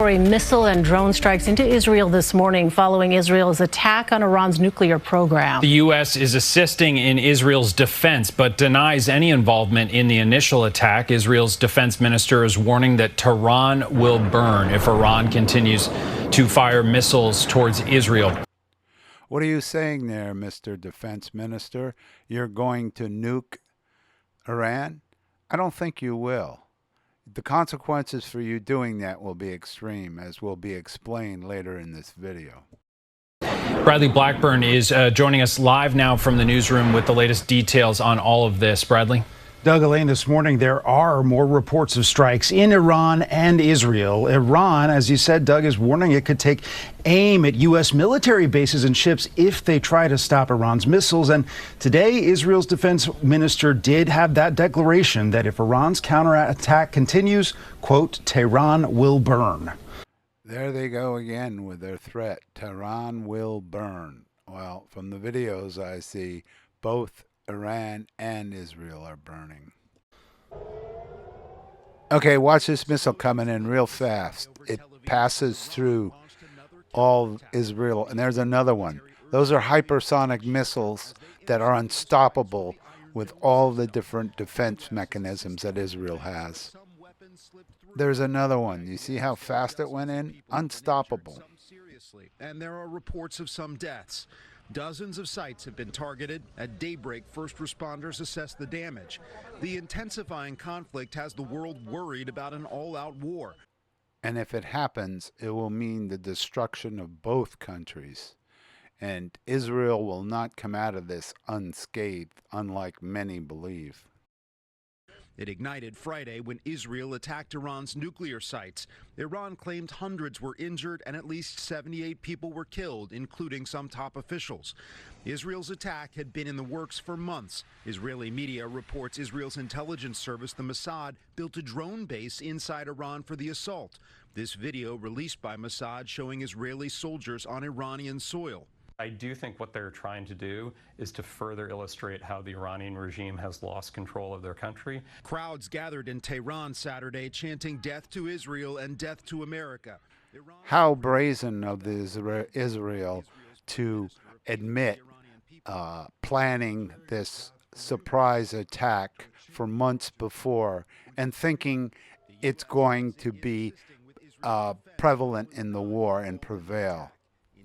retaliatory missile and drone strikes into Israel this morning following Israel's attack on Iran's nuclear program. The U.S. is assisting in Israel's defense, but denies any involvement in the initial attack. Israel's defense minister is warning that Tehran will burn if Iran continues to fire missiles towards Israel. What are you saying there, Mr. Defense Minister? You're going to nuke Iran? I don't think you will. The consequences for you doing that will be extreme, as will be explained later in this video. Bradley Blackburn is joining us live now from the newsroom with the latest details on all of this. Bradley? Doug, Elaine, this morning there are more reports of strikes in Iran and Israel. Iran, as you said, Doug, is warning it could take aim at U.S. military bases and ships if they try to stop Iran's missiles. And today, Israel's defense minister did have that declaration that if Iran's counterattack continues, quote, Tehran will burn. There they go again with their threat. Tehran will burn. Well, from the videos I see, both Iran and Israel are burning. Okay, watch this missile coming in real fast. It passes through all Israel, and there's another one. Those are hypersonic missiles that are unstoppable with all the different defense mechanisms that Israel has. There's another one. You see how fast it went in? Unstoppable. And there are reports of some deaths. Dozens of sites have been targeted. At daybreak, first responders assess the damage. The intensifying conflict has the world worried about an all-out war. And if it happens, it will mean the destruction of both countries. And Israel will not come out of this unscathed, unlike many believe. It ignited Friday when Israel attacked Iran's nuclear sites. Iran claimed hundreds were injured and at least 78 people were killed, including some top officials. Israel's attack had been in the works for months. Israeli media reports Israel's intelligence service, the Mossad, built a drone base inside Iran for the assault. This video released by Mossad showing Israeli soldiers on Iranian soil. I do think what they're trying to do is to further illustrate how the Iranian regime has lost control of their country. Crowds gathered in Tehran Saturday chanting death to Israel and death to America. How brazen of Israel to admit planning this surprise attack for months before and thinking it's going to be prevalent in the war and prevail.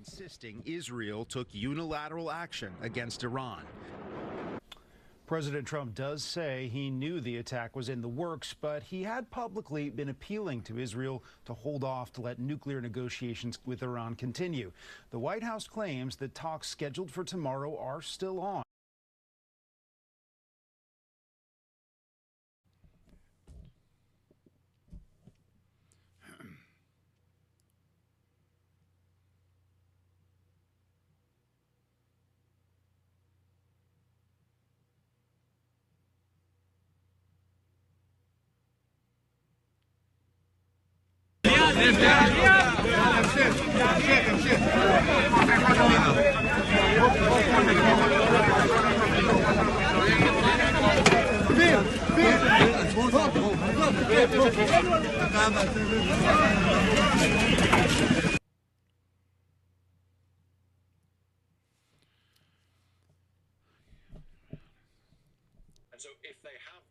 Insisting Israel took unilateral action against Iran. President Trump does say he knew the attack was in the works, but he had publicly been appealing to Israel to hold off to let nuclear negotiations with Iran continue. The White House claims that talks scheduled for tomorrow are still on.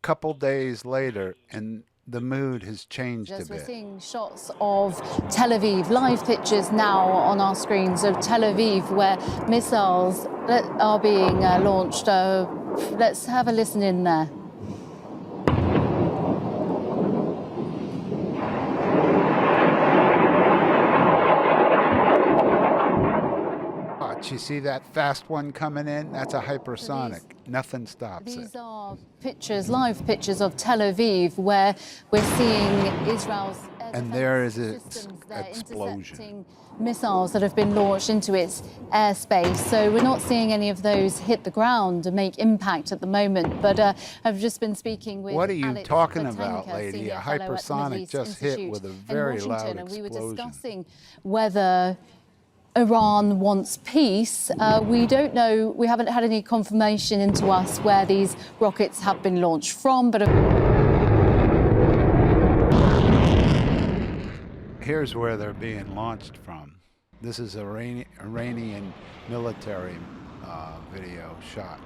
Couple days later, and the mood has changed a bit. We're seeing shots of Tel Aviv, live pictures now on our screens of Tel Aviv, where missiles are being launched. Let's have a listen in there. You see that fast one coming in? That's a hypersonic. Nothing stops it. These are pictures, live pictures of Tel Aviv, where we're seeing Israel's and there is an explosion. Missiles that have been launched into its airspace. So we're not seeing any of those hit the ground and make impact at the moment. But I've just been speaking with What are you Alex talking Batenka, about, lady? A hypersonic just hit with a very loud explosion. And we were discussing whether Iran wants peace. We don't know, we haven't had any confirmation into us where these rockets have been launched from, but Here's where they're being launched from. This is Iranian military video shot.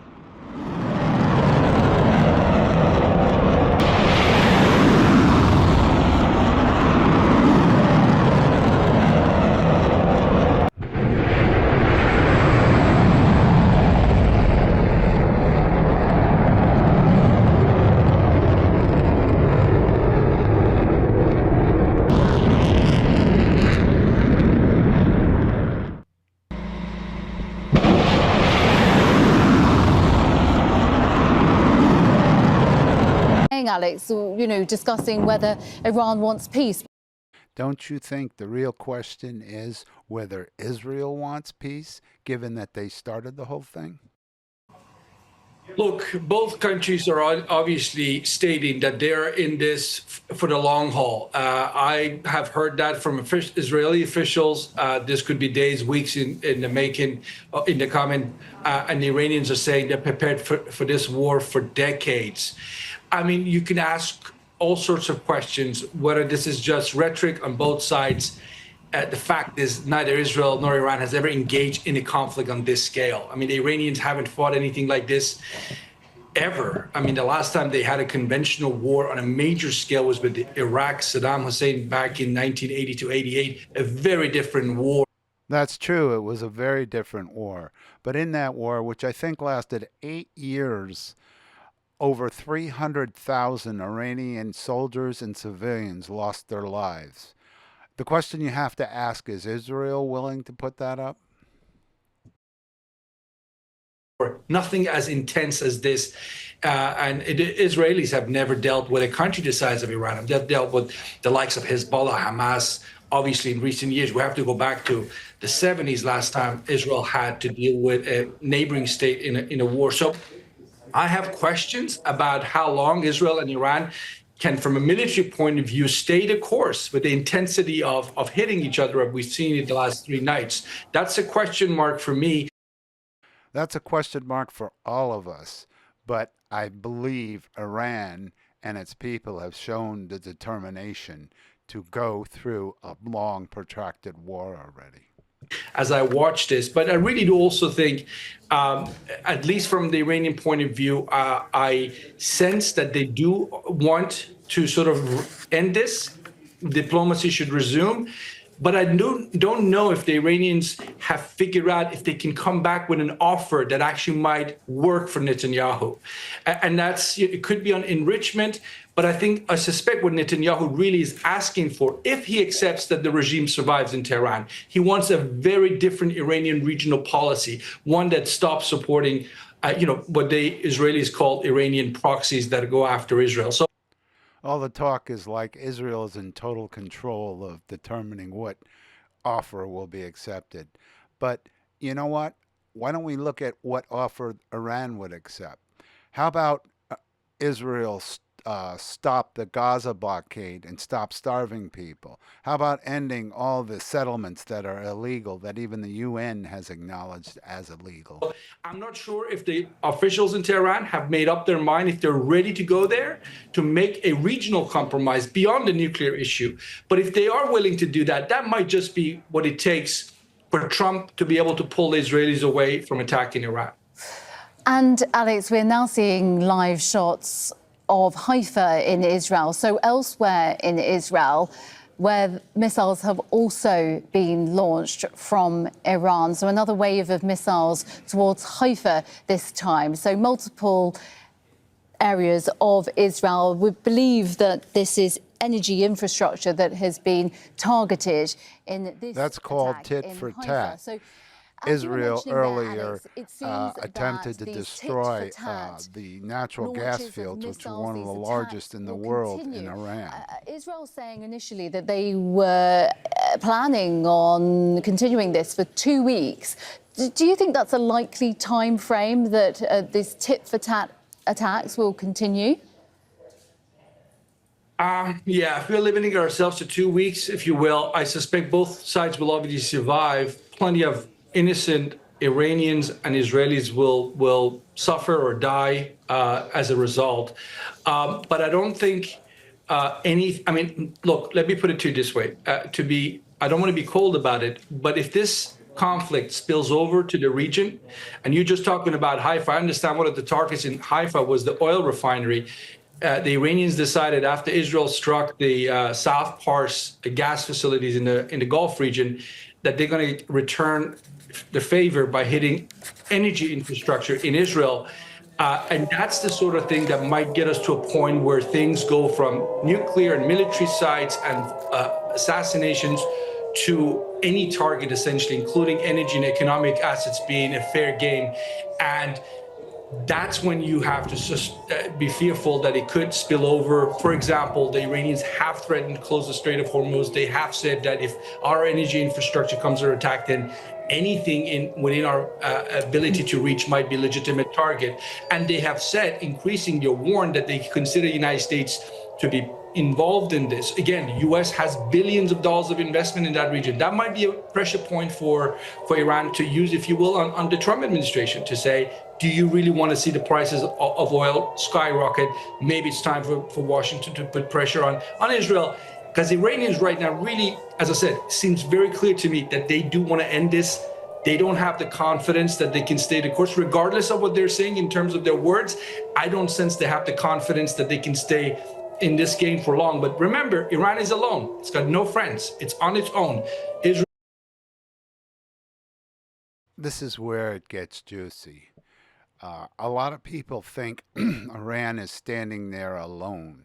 Alex, discussing whether Iran wants peace. Don't you think the real question is whether Israel wants peace, given that they started the whole thing? Look, both countries are obviously stating that they're in this for the long haul. I have heard that from Israeli officials. This could be days, weeks in the making, in the coming. And the Iranians are saying they're prepared for this war for decades. I mean, you can ask all sorts of questions, whether this is just rhetoric on both sides. The fact is neither Israel nor Iran has ever engaged in a conflict on this scale. I mean, the Iranians haven't fought anything like this ever. I mean, the last time they had a conventional war on a major scale was with Iraq, Saddam Hussein back in 1980 to 88, a very different war. That's true. It was a very different war. But in that war, which I think lasted 8 years, over 300,000 Iranian soldiers and civilians lost their lives. The question you have to ask is Israel willing to put that up? Nothing as intense as this. And Israelis have never dealt with a country the size of Iran. They've dealt with the likes of Hezbollah, Hamas. Obviously, in recent years, we have to go back to the 70s last time Israel had to deal with a neighboring state in a war. So I have questions about how long Israel and Iran can, from a military point of view, stay the course with the intensity of hitting each other as we've seen it the last 3 nights. That's a question mark for me. That's a question mark for all of us. But I believe Iran and its people have shown the determination to go through a long, protracted war already. As I watch this, but I really do also think, at least from the Iranian point of view, I sense that they do want to sort of end this. Diplomacy should resume. But I don't know if the Iranians have figured out if they can come back with an offer that actually might work for Netanyahu. And it could be on enrichment. But I suspect what Netanyahu really is asking for, if he accepts that the regime survives in Tehran, he wants a very different Iranian regional policy, one that stops supporting, what the Israelis call Iranian proxies that go after Israel. So all the talk is like Israel is in total control of determining what offer will be accepted. But you know what? Why don't we look at what offer Iran would accept? How about Israel stop the Gaza blockade and stop starving people? How about ending all the settlements that are illegal, that even the UN has acknowledged as illegal? I'm not sure if the officials in Tehran have made up their mind if they're ready to go there to make a regional compromise beyond the nuclear issue. But if they are willing to do that, that might just be what it takes for Trump to be able to pull the Israelis away from attacking Iran. And Alex, we're now seeing live shots of Haifa in Israel. So elsewhere in Israel, where missiles have also been launched from Iran. So another wave of missiles towards Haifa this time. So multiple areas of Israel. We believe that this is energy infrastructure that has been targeted in this. That's called tit for tat. So, Israel earlier Alex, attempted to destroy the natural gas fields, which are one of the largest in the world in Iran. Israel saying initially that they were planning on continuing this for 2 weeks. Do you think that's a likely time frame that these tit-for-tat attacks will continue? Yeah, if we're limiting ourselves to 2 weeks, if you will, I suspect both sides will obviously survive. Plenty of innocent Iranians and Israelis will suffer or die as a result. But I don't think I mean, look, let me put it to you this way. I don't want to be cold about it, but if this conflict spills over to the region, and you're just talking about Haifa, I understand one of the targets in Haifa was the oil refinery. The Iranians decided after Israel struck the South Pars gas facilities in the Gulf region that they're going to return the favor by hitting energy infrastructure in Israel. And that's the sort of thing that might get us to a point where things go from nuclear and military sites and assassinations to any target, essentially, including energy and economic assets being a fair game. And that's when you have to be fearful that it could spill over. For example, the Iranians have threatened to close the Strait of Hormuz. They have said that if our energy infrastructure comes under attack, then anything within our ability to reach might be a legitimate target. And they have said, increasingly warned, that they consider the United States to be involved in this. Again, the U.S. has billions of dollars of investment in that region. That might be a pressure point for Iran to use, if you will, on the Trump administration to say, do you really want to see the prices of oil skyrocket? Maybe it's time for Washington to put pressure on Israel. Because Iranians right now really, as I said, seems very clear to me that they do want to end this. They don't have the confidence that they can stay the course, regardless of what they're saying in terms of their words. I don't sense they have the confidence that they can stay in this game for long. But remember, Iran is alone. It's got no friends. It's on its own. This is where it gets juicy. A lot of people think Iran is standing there alone.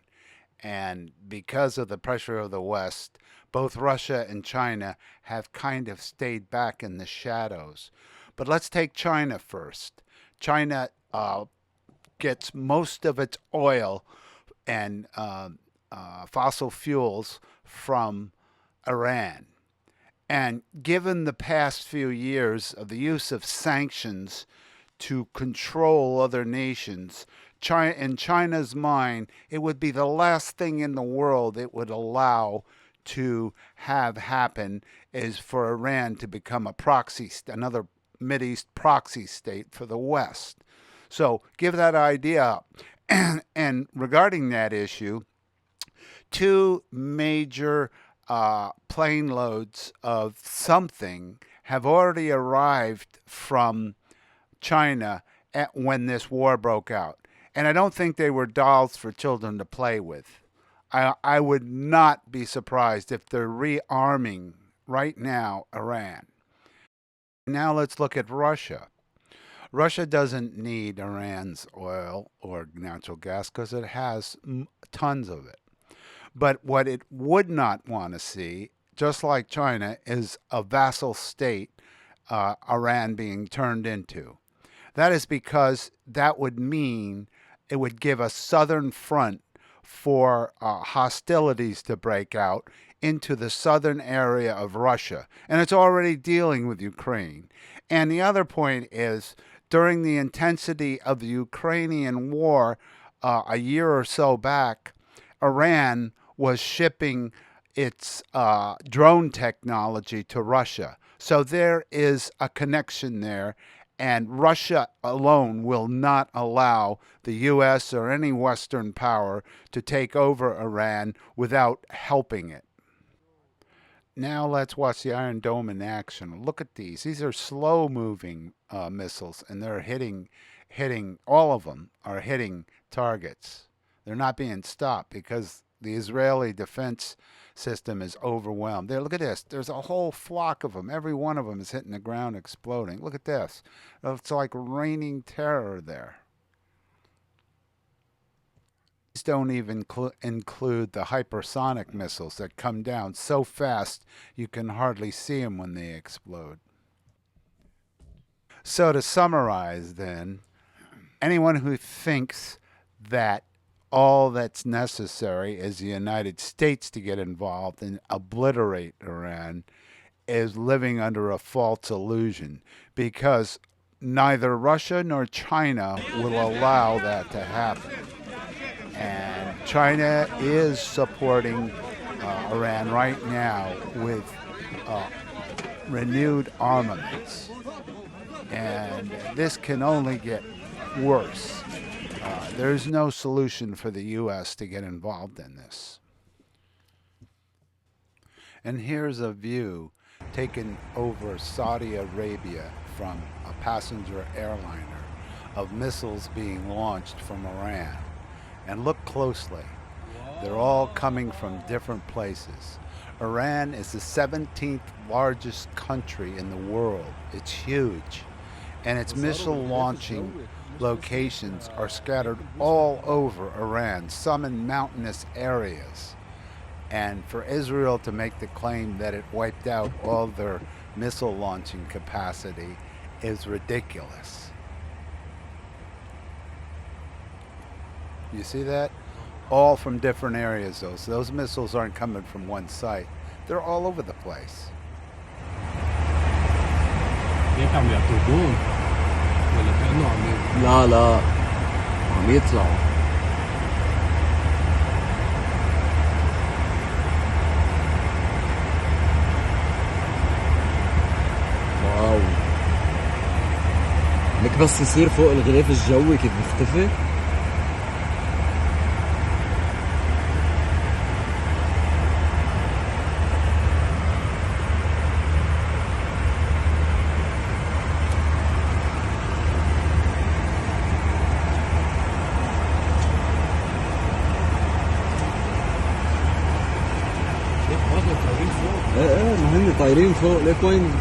And because of the pressure of the West, both Russia and China have kind of stayed back in the shadows. But let's take China first. China gets most of its oil and fossil fuels from Iran. And given the past few years of the use of sanctions to control other nations, in China's mind, it would be the last thing in the world it would allow to have happen is for Iran to become a proxy, another Mideast proxy state for the West. So give that idea up. And regarding that issue, two major plane loads of something have already arrived from China when this war broke out. And I don't think they were dolls for children to play with. I would not be surprised if they're rearming right now Iran. Now let's look at Russia. Russia doesn't need Iran's oil or natural gas because it has tons of it. But what it would not want to see, just like China, is a vassal state, Iran being turned into. That is because that would mean it would give a southern front for hostilities to break out into the southern area of Russia. And it's already dealing with Ukraine. And the other point is, during the intensity of the Ukrainian war a year or so back, Iran was shipping its drone technology to Russia. So there is a connection there. And Russia alone will not allow the U.S. or any Western power to take over Iran without helping it. Now let's watch the Iron Dome in action. Look at these. These are slow-moving missiles, and they're hitting, all of them are hitting targets. They're not being stopped because the Israeli defense system is overwhelmed. There, look at this. There's a whole flock of them. Every one of them is hitting the ground, exploding. Look at this. It's like raining terror there. These don't even include the hypersonic missiles that come down so fast you can hardly see them when they explode. So to summarize then, anyone who thinks that all that's necessary is the United States to get involved and obliterate Iran is living under a false illusion, because neither Russia nor China will allow that to happen. And China is supporting Iran right now with renewed armaments. And this can only get worse. There's no solution for the U.S. to get involved in this. And here's a view taken over Saudi Arabia from a passenger airliner of missiles being launched from Iran. And look closely. They're all coming from different places. Iran is the 17th largest country in the world. It's huge. And its missile launching locations are scattered all over Iran, some in mountainous areas. And for Israel to make the claim that it wiped out all their missile launching capacity is ridiculous. You see that? All from different areas, though. So those missiles aren't coming from one site. They're all over the place. لا لا عم يطلعوا واو لك بس يصير فوق الغلاف الجوي كيف بيختفي طايرين فوق ليك وين